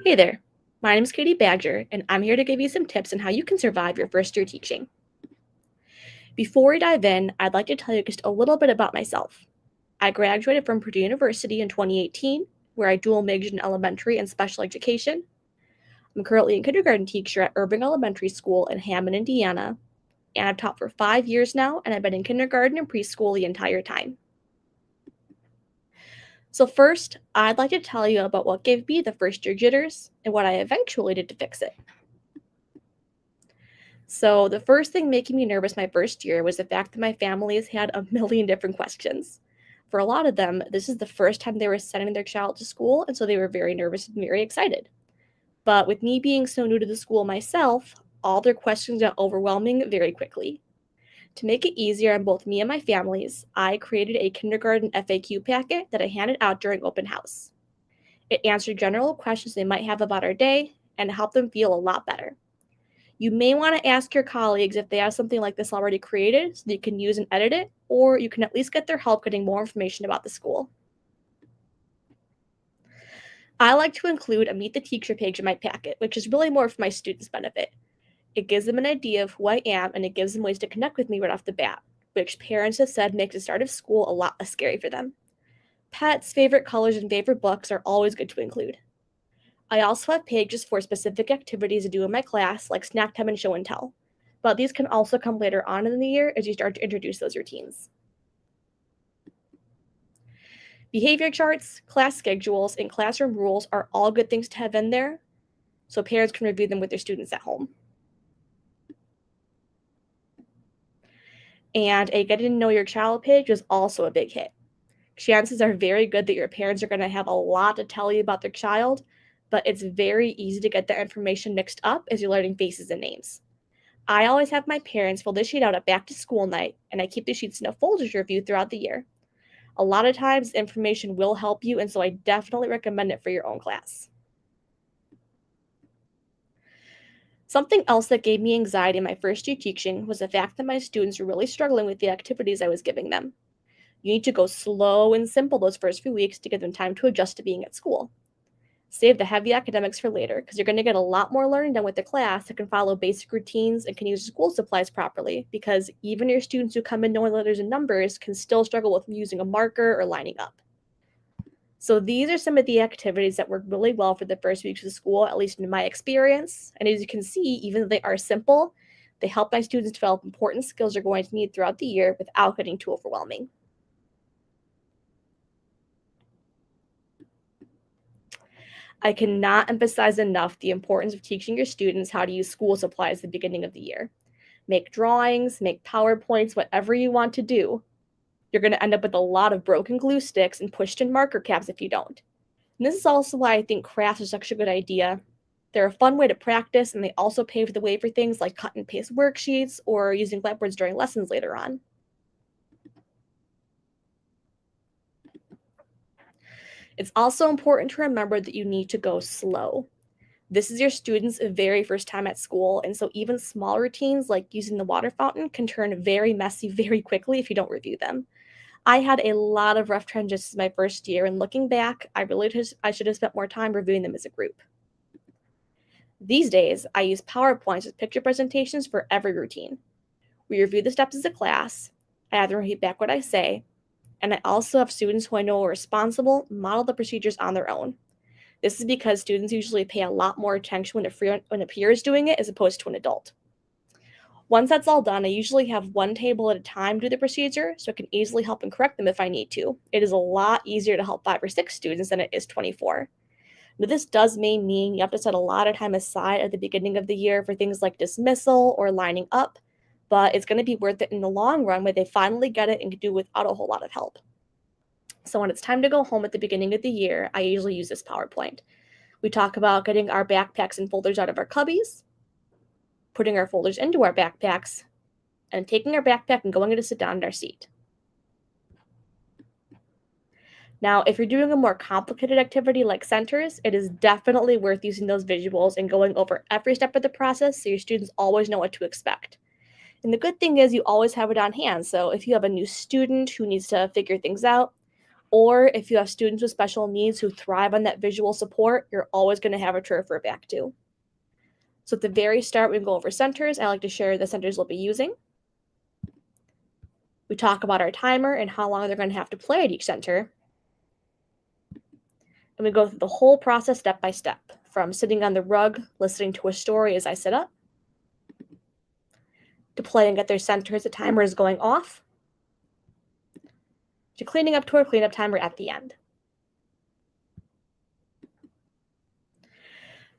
Hey there, my name is Katie Badger, and I'm here to give you some tips on how you can survive your first year teaching. Before we dive in, I'd like to tell you just a little bit about myself. I graduated from Purdue University in 2018, where I dual majored in elementary and special education. I'm currently a kindergarten teacher at Irving Elementary School in Hammond, Indiana, and I've taught for 5 years now, and I've been in kindergarten and preschool the entire time. So, first, I'd like to tell you about what gave me the first year jitters and what I eventually did to fix it. So, the first thing making me nervous my first year was the fact that my family has had a million different questions. For a lot of them, this is the first time they were sending their child to school, and so they were very nervous and very excited. But with me being so new to the school myself, all their questions got overwhelming very quickly. To make it easier on both me and my families, I created a kindergarten FAQ packet that I handed out during open house. It answered general questions they might have about our day and helped them feel a lot better. You may want to ask your colleagues if they have something like this already created so that you can use and edit it, or you can at least get their help getting more information about the school. I like to include a Meet the Teacher page in my packet, which is really more for my students' benefit. It gives them an idea of who I am and it gives them ways to connect with me right off the bat, which parents have said makes the start of school a lot less scary for them. Pets, favorite colors, and favorite books are always good to include. I also have pages for specific activities to do in my class, like snack time and show and tell. But these can also come later on in the year as you start to introduce those routines. Behavior charts, class schedules, and classroom rules are all good things to have in there so parents can review them with their students at home. And a get to know your child page is also a big hit. Chances are very good that your parents are going to have a lot to tell you about their child, but it's very easy to get that information mixed up as you're learning faces and names. I always have my parents fill this sheet out at back to school night, and I keep the sheets in a folder to review throughout the year. A lot of times, information will help you, and so I definitely recommend it for your own class. Something else that gave me anxiety in my first year teaching was the fact that my students were really struggling with the activities I was giving them. You need to go slow and simple those first few weeks to give them time to adjust to being at school. Save the heavy academics for later because you're going to get a lot more learning done with the class that can follow basic routines and can use school supplies properly because even your students who come in knowing letters and numbers can still struggle with using a marker or lining up. So these are some of the activities that work really well for the first weeks of school, at least in my experience. And as you can see, even though they are simple, they help my students develop important skills they're going to need throughout the year without getting too overwhelming. I cannot emphasize enough the importance of teaching your students how to use school supplies at the beginning of the year. Make drawings, make PowerPoints, whatever you want to do. You're going to end up with a lot of broken glue sticks and pushed in marker caps if you don't. And this is also why I think crafts are such a good idea. They're a fun way to practice, and they also pave the way for things like cut and paste worksheets or using blackboards during lessons later on. It's also important to remember that you need to go slow. This is your students' very first time at school, and so even small routines like using the water fountain can turn very messy very quickly if you don't review them. I had a lot of rough transitions my first year, and looking back, I should have spent more time reviewing them as a group. These days, I use PowerPoints with picture presentations for every routine. We review the steps as a class, I have them repeat back what I say, and I also have students who I know are responsible model the procedures on their own. This is because students usually pay a lot more attention when a peer is doing it as opposed to an adult. Once that's all done, I usually have one table at a time do the procedure so I can easily help and correct them if I need to. It is a lot easier to help 5 or 6 students than it is 24. Now, this does mean you have to set a lot of time aside at the beginning of the year for things like dismissal or lining up, but it's going to be worth it in the long run when they finally get it and can do it without a whole lot of help. So when it's time to go home at the beginning of the year, I usually use this PowerPoint. We talk about getting our backpacks and folders out of our cubbies, putting our folders into our backpacks, and taking our backpack and going to sit down in our seat. Now, if you're doing a more complicated activity like centers, it is definitely worth using those visuals and going over every step of the process so your students always know what to expect. And the good thing is you always have it on hand, so if you have a new student who needs to figure things out, Or if you have students with special needs who thrive on that visual support, you're always going to have a to refer back to. So at the very start, we go over centers. I like to share the centers we'll be using. We talk about our timer and how long they're going to have to play at each center. And we go through the whole process step by step, from sitting on the rug, listening to a story as I sit up, to playing at their center as the timer is going off, to cleaning up to our cleanup timer at the end.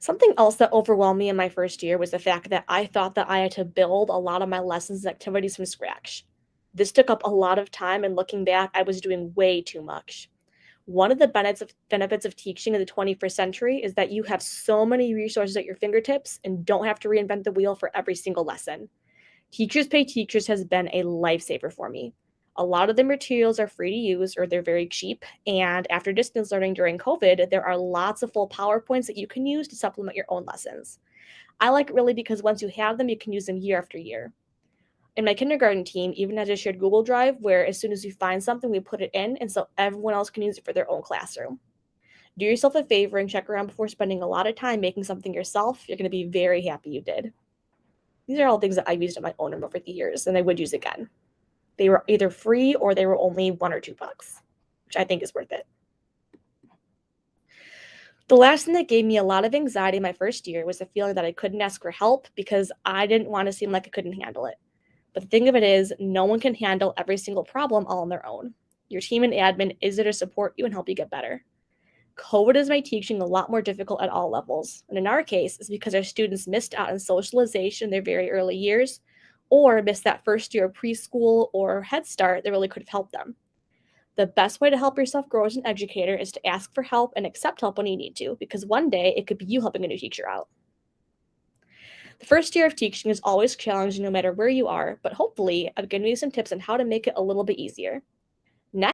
Something else that overwhelmed me in my first year was the fact that I thought that I had to build a lot of my lessons and activities from scratch. This took up a lot of time, and looking back, I was doing way too much. One of the benefits of teaching in the 21st century is that you have so many resources at your fingertips and don't have to reinvent the wheel for every single lesson. Teachers Pay Teachers has been a lifesaver for me. A lot of the materials are free to use or they're very cheap. And after distance learning during COVID, there are lots of full PowerPoints that you can use to supplement your own lessons. I like it really because once you have them, you can use them year after year. In my kindergarten team, even has a shared Google Drive where as soon as we find something, we put it in, and so everyone else can use it for their own classroom. Do yourself a favor and check around before spending a lot of time making something yourself. You're going to be very happy you did. These are all things that I've used in my own room over the years, and I would use again. They were either free or they were only $1 or $2, which I think is worth it. The last thing that gave me a lot of anxiety my first year was the feeling that I couldn't ask for help because I didn't want to seem like I couldn't handle it. But the thing of it is, no one can handle every single problem all on their own. Your team and admin is there to support you and help you get better. COVID has made teaching a lot more difficult at all levels. And in our case, it's because our students missed out on socialization in their very early years, or missed that first year of preschool or Head Start that really could have helped them. The best way to help yourself grow as an educator is to ask for help and accept help when you need to, because one day it could be you helping a new teacher out. The first year of teaching is always challenging no matter where you are, but hopefully I've given you some tips on how to make it a little bit easier.